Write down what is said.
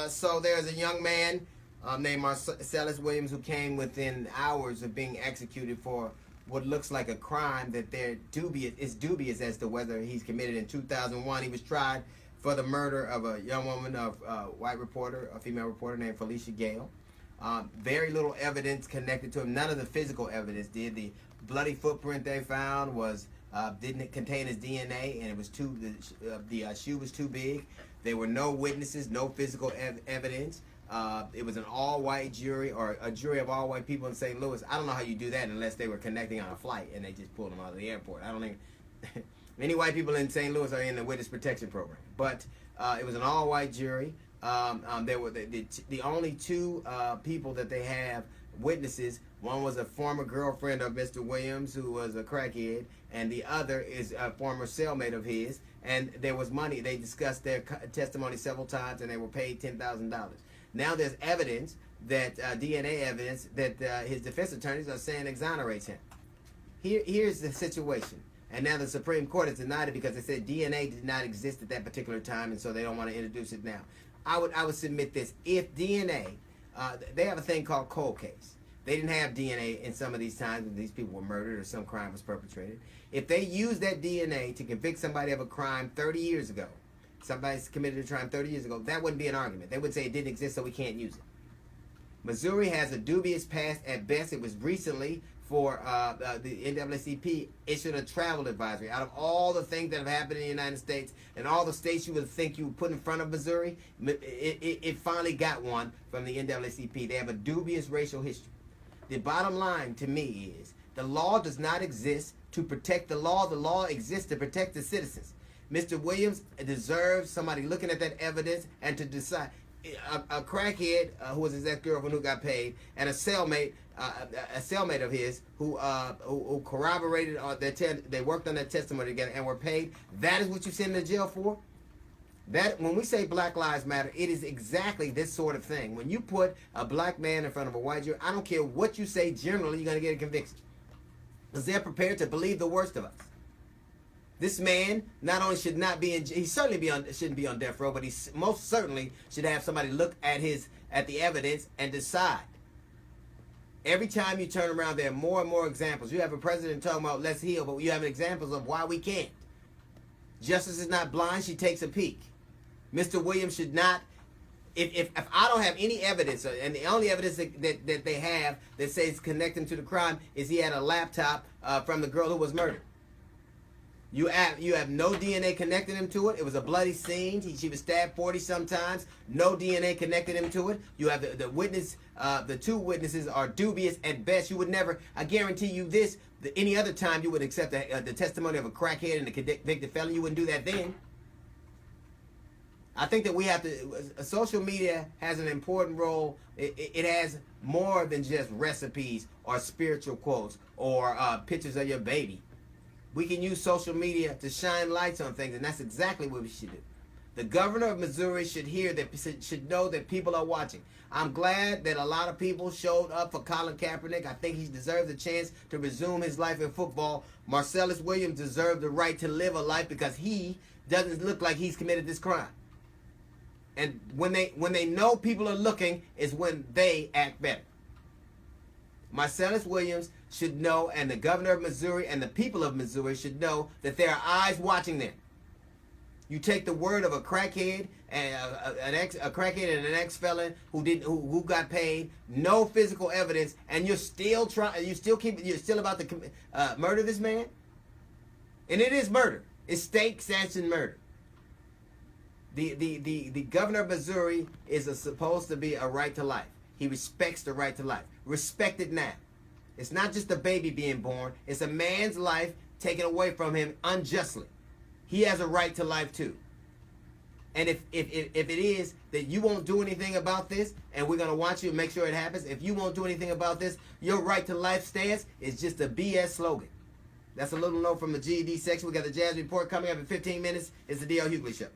So there's a young man named Marcellus Williams who came within hours of being executed for what looks like a crime that is dubious as to whether he's committed. In 2001, he was tried for the murder of a young woman, a white reporter, a female reporter named Felicia Gale. Very little evidence connected to him. None of the physical evidence did. The bloody footprint they found didn't contain his DNA, and it was the shoe was too big. There were no witnesses, no physical evidence. It was an all-white jury, or a jury of all white people in St. Louis. I don't know how you do that unless they were connecting on a flight and they just pulled them out of the airport. I don't think many white people in St. Louis are in the witness protection program. But it was an all-white jury. There were the only two people that they have witnesses. One was a former girlfriend of Mr. Williams who was a crackhead, and the other is a former cellmate of his. And there was money. They discussed their testimony several times, and they were paid $10,000. Now there's evidence that DNA evidence that his defense attorneys are saying exonerates him. Here's the situation. And now the Supreme Court has denied it because they said DNA did not exist at that particular time, and so they don't want to introduce it now. I would submit this. If DNA, they have a thing called cold case. They didn't have DNA in some of these times when these people were murdered or some crime was perpetrated. If they use that DNA to convict somebody of a crime 30 years ago, somebody's committed a crime 30 years ago, that wouldn't be an argument. They would say it didn't exist, so we can't use it. Missouri has a dubious past at best. It was recently for the NAACP issued a travel advisory. Out of all the things that have happened in the United States and all the states you would think you would put in front of Missouri, it finally got one from the NAACP. They have a dubious racial history. The bottom line to me is the law does not exist to protect the law. The law exists to protect the citizens. Mr. Williams deserves somebody looking at that evidence and to decide. A crackhead who was his ex-girlfriend who got paid, and a cellmate of his who corroborated they worked on that testimony together and were paid. That is what you send them to jail for? That when we say Black Lives Matter, it is exactly this sort of thing. When you put a black man in front of a white jury, I don't care what you say, generally you're going to get a conviction. Because they're prepared to believe the worst of us. This man not only should not be he certainly shouldn't be on death row, but he most certainly should have somebody look at the evidence and decide. Every time you turn around, there are more and more examples. You have a president talking about let's heal, but you have examples of why we can't. Justice is not blind, she takes a peek. Mr. Williams should not, if I don't have any evidence, and the only evidence that they have that says connect him to the crime is he had a laptop from the girl who was murdered. You have no DNA connecting him to it. It was a bloody scene. She was stabbed 40 sometimes. No DNA connected him to it. You have the witness. The two witnesses are dubious at best. You would never. I guarantee you this. Any other time you would accept the testimony of a crackhead and a convicted felon. You wouldn't do that then. I think that we have to. Social media has an important role. It has more than just recipes or spiritual quotes or pictures of your baby. We can use social media to shine lights on things, and that's exactly what we should do. The governor of Missouri should know that people are watching. I'm glad that a lot of people showed up for Colin Kaepernick. I think he deserves a chance to resume his life in football. Marcellus Williams deserved the right to live a life because he doesn't look like he's committed this crime. And when they know people are looking is when they act better. Marcellus Williams should know, and the governor of Missouri and the people of Missouri should know that there are eyes watching them. You take the word of a crackhead and a crackhead and an ex-felon who got paid, no physical evidence, and you're still about to murder this man, and it is murder. It's state-sanctioned murder. The governor of Missouri is supposed to be a right to life. He respects the right to life. Respect it now. It's not just a baby being born. It's a man's life taken away from him unjustly. He has a right to life too. And if it is that you won't do anything about this, and we're going to watch you and make sure it happens, if you won't do anything about this, your right to life stance is just a BS slogan. That's a little note from the GED section. We got the Jazz Report coming up in 15 minutes. It's the D.L. Hughley Show.